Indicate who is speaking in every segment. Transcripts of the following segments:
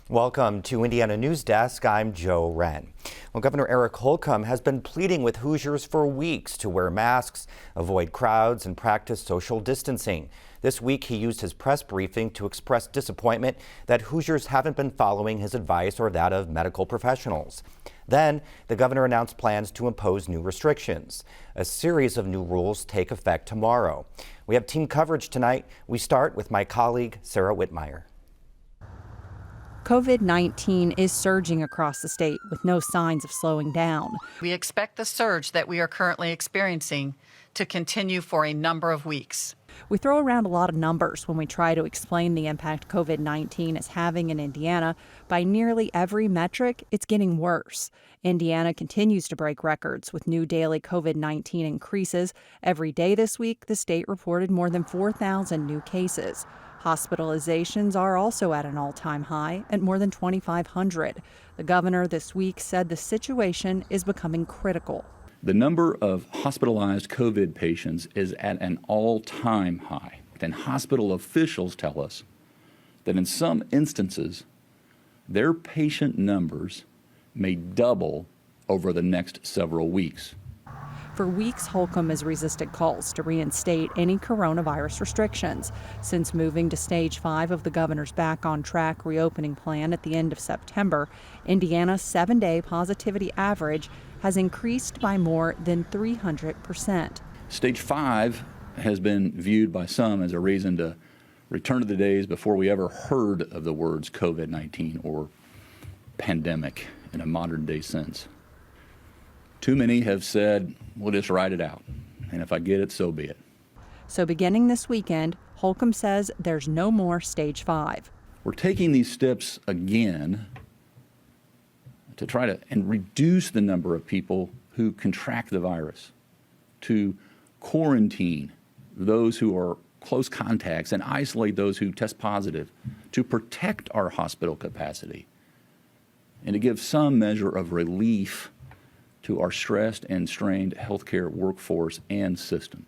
Speaker 1: Welcome to Indiana Newsdesk. I'm Joe Wren. Well, Governor Eric Holcomb has been pleading with Hoosiers for weeks to wear masks, avoid crowds, and practice social distancing. This week, he used his press briefing to express disappointment that Hoosiers haven't been following his advice or that of medical professionals. Then, the governor announced plans to impose new restrictions. A series of new rules take effect tomorrow. We have team coverage tonight. We start with my colleague, Sarah Whitmire.
Speaker 2: COVID-19 is surging across the state with no signs of slowing down.
Speaker 3: We expect the surge that we are currently experiencing to continue for a number of weeks.
Speaker 2: We throw around a lot of numbers when we try to explain the impact COVID-19 is having in Indiana. By nearly every metric, it's getting worse. Indiana continues to break records with new daily COVID-19 increases. Every day this week, the state reported more than 4,000 new cases. Hospitalizations are also at an all-time high at more than 2,500. The governor this week said the situation is becoming critical.
Speaker 4: The number of hospitalized COVID patients is at an all-time high. And hospital officials tell us that in some instances, their patient numbers may double over the next several weeks.
Speaker 2: For weeks, Holcomb has resisted calls to reinstate any coronavirus restrictions. Since moving to Stage 5 of the governor's Back on Track reopening plan at the end of September, Indiana's 7-day positivity average has increased by more than 300%.
Speaker 4: Stage 5 has been viewed by some as a reason to return to the days before we ever heard of the words COVID-19 or pandemic in a modern day sense. Too many have said, we'll just ride it out, and if I get it, so be it.
Speaker 2: So beginning this weekend, Holcomb says there's no more Stage 5.
Speaker 4: We're taking these steps again to try to reduce the number of people who contract the virus, to quarantine those who are close contacts and isolate those who test positive, to protect our hospital capacity, and to give some measure of relief to our stressed and strained healthcare workforce and system.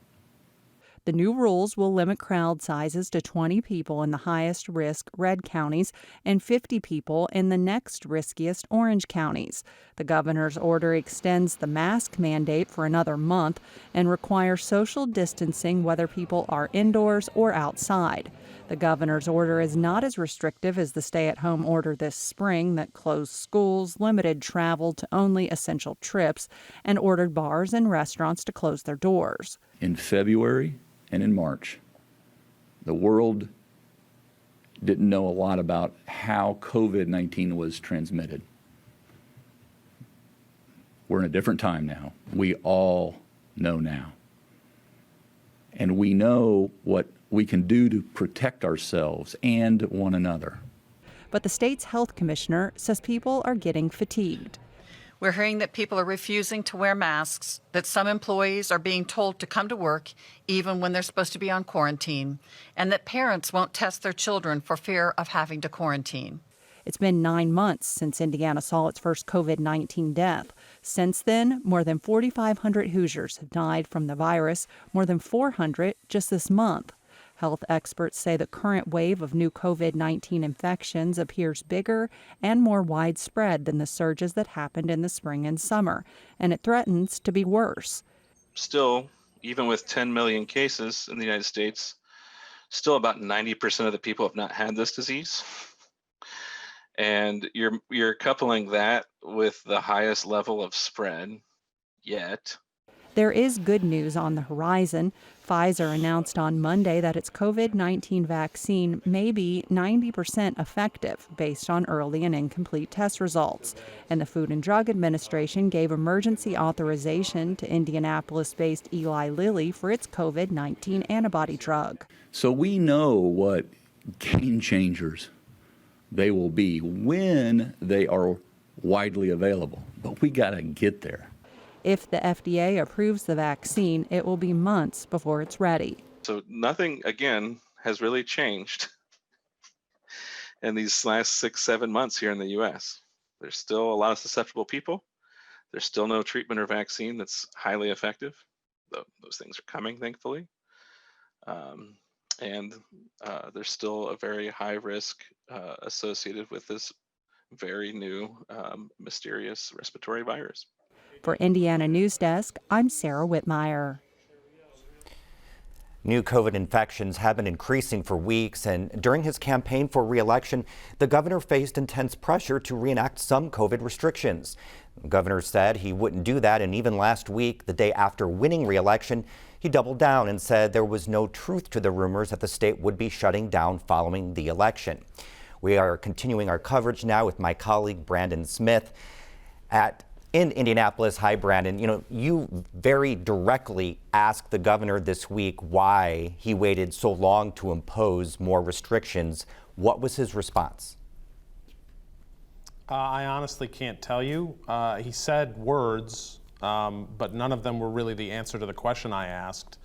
Speaker 2: The new rules will limit crowd sizes to 20 people in the highest risk red counties and 50 people in the next riskiest orange counties. The governor's order extends the mask mandate for another month and requires social distancing whether people are indoors or outside. The governor's order is not as restrictive as the stay-at-home order this spring that closed schools, limited travel to only essential trips, and ordered bars and restaurants to close their doors.
Speaker 4: In February and in March, the world didn't know a lot about how COVID-19 was transmitted. We're in a different time now. We all know now. And we know what we can do to protect ourselves and one another.
Speaker 2: But the state's health commissioner says people are getting fatigued.
Speaker 3: We're hearing that people are refusing to wear masks, that some employees are being told to come to work even when they're supposed to be on quarantine, and that parents won't test their children for fear of having to quarantine.
Speaker 2: It's been 9 months since Indiana saw its first COVID-19 death. Since then, more than 4,500 Hoosiers have died from the virus, more than 400 just this month. Health experts say the current wave of new COVID-19 infections appears bigger and more widespread than the surges that happened in the spring and summer, and it threatens to be worse.
Speaker 5: Still, even with 10 million cases in the United States, still about 90% of the people have not had this disease. And you're coupling that with the highest level of spread yet.
Speaker 2: There is good news on the horizon. Pfizer announced on Monday that its COVID-19 vaccine may be 90% effective based on early and incomplete test results. And the Food and Drug Administration gave emergency authorization to Indianapolis-based Eli Lilly for its COVID-19 antibody drug.
Speaker 4: So we know what game changers they will be when they are widely available, but we got to get there.
Speaker 2: If the FDA approves the vaccine, it will be months before it's ready.
Speaker 5: So nothing, again, has really changed in these last 6-7 months here in the U.S. There's still a lot of susceptible people. There's still no treatment or vaccine that's highly effective. Those things are coming, thankfully. And there's still a very high risk associated with this very new, mysterious respiratory virus.
Speaker 2: For Indiana Newsdesk, I'm Sarah Whitmire.
Speaker 1: New COVID infections have been increasing for weeks, and during his campaign for re-election, the governor faced intense pressure to reenact some COVID restrictions. The governor said he wouldn't do that, and even last week, the day after winning re-election, he doubled down and said there was no truth to the rumors that the state would be shutting down following the election. We are continuing our coverage now with my colleague Brandon Smith in Indianapolis. Hi, Brandon. You very directly asked the governor this week why he waited so long to impose more restrictions. What was his response?
Speaker 6: I honestly can't tell you. He said words, but none of them were really the answer to the question I asked.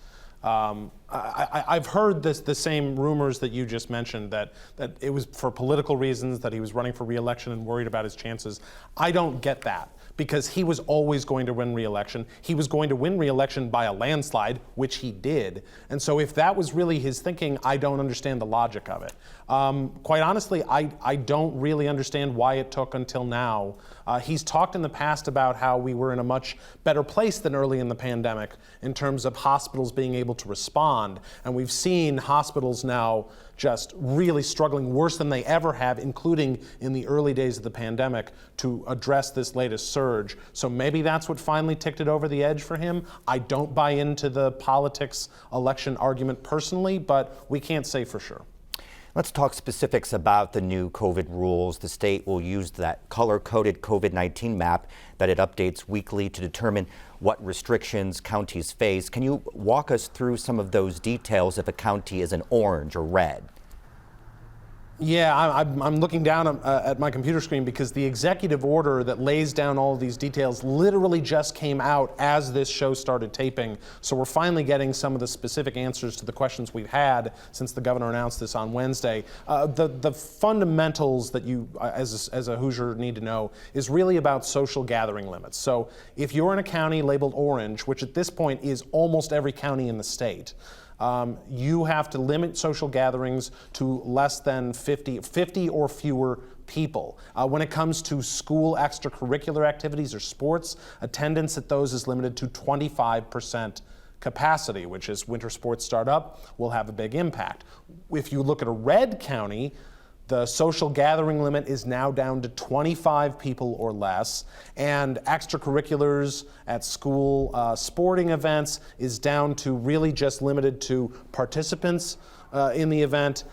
Speaker 6: I've heard the same rumors that you just mentioned, that it was for political reasons, that he was running for re-election and worried about his chances. I don't get that, because he was always going to win re-election. He was going to win re-election by a landslide, which he did. And so if that was really his thinking, I don't understand the logic of it. Quite honestly, I don't really understand why it took until now. He's talked in the past about how we were in a much better place than early in the pandemic in terms of hospitals being able to respond. And we've seen hospitals now just really struggling worse than they ever have, including in the early days of the pandemic, to address this latest surge. So maybe that's what finally ticked it over the edge for him. I don't buy into the politics election argument personally, but we can't say for sure.
Speaker 1: Let's talk specifics about the new COVID rules. The state will use that color-coded COVID-19 map that it updates weekly to determine what restrictions counties face. Can you walk us through some of those details if a county is in orange or red?
Speaker 6: Yeah, I'm looking down at my computer screen because the executive order that lays down all of these details literally just came out as this show started taping. So we're finally getting some of the specific answers to the questions we've had since the governor announced this on Wednesday. The fundamentals that you, as a Hoosier, need to know is really about social gathering limits. So if you're in a county labeled orange, which at this point is almost every county in the state, you have to limit social gatherings to less than 50 or fewer people. When it comes to school extracurricular activities or sports, attendance at those is limited to 25% capacity, which as winter sports start up will have a big impact. If you look at a red county, the social gathering limit is now down to 25 people or less, and extracurriculars at school sporting events is down to really just limited to participants in the event,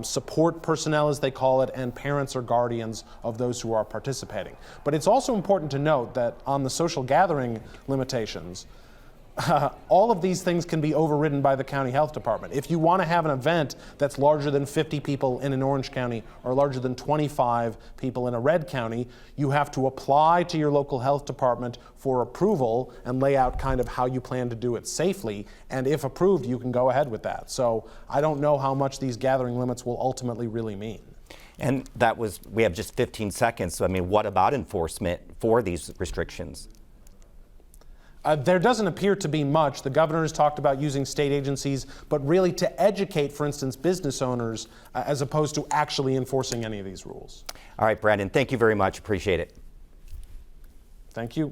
Speaker 6: support personnel as they call it, and parents or guardians of those who are participating. But it's also important to note that on the social gathering limitations, all of these things can be overridden by the county health department. If you want to have an event that's larger than 50 people in an orange county or larger than 25 people in a red county, you have to apply to your local health department for approval and lay out kind of how you plan to do it safely. And if approved, you can go ahead with that. So I don't know how much these gathering limits will ultimately really mean.
Speaker 1: And we have just 15 seconds. So, I mean, what about enforcement for these restrictions?
Speaker 6: There doesn't appear to be much. The governor has talked about using state agencies, but really to educate, for instance, business owners, as opposed to actually enforcing any of these rules.
Speaker 1: All right, Brandon, thank you very much. Appreciate it.
Speaker 6: Thank you.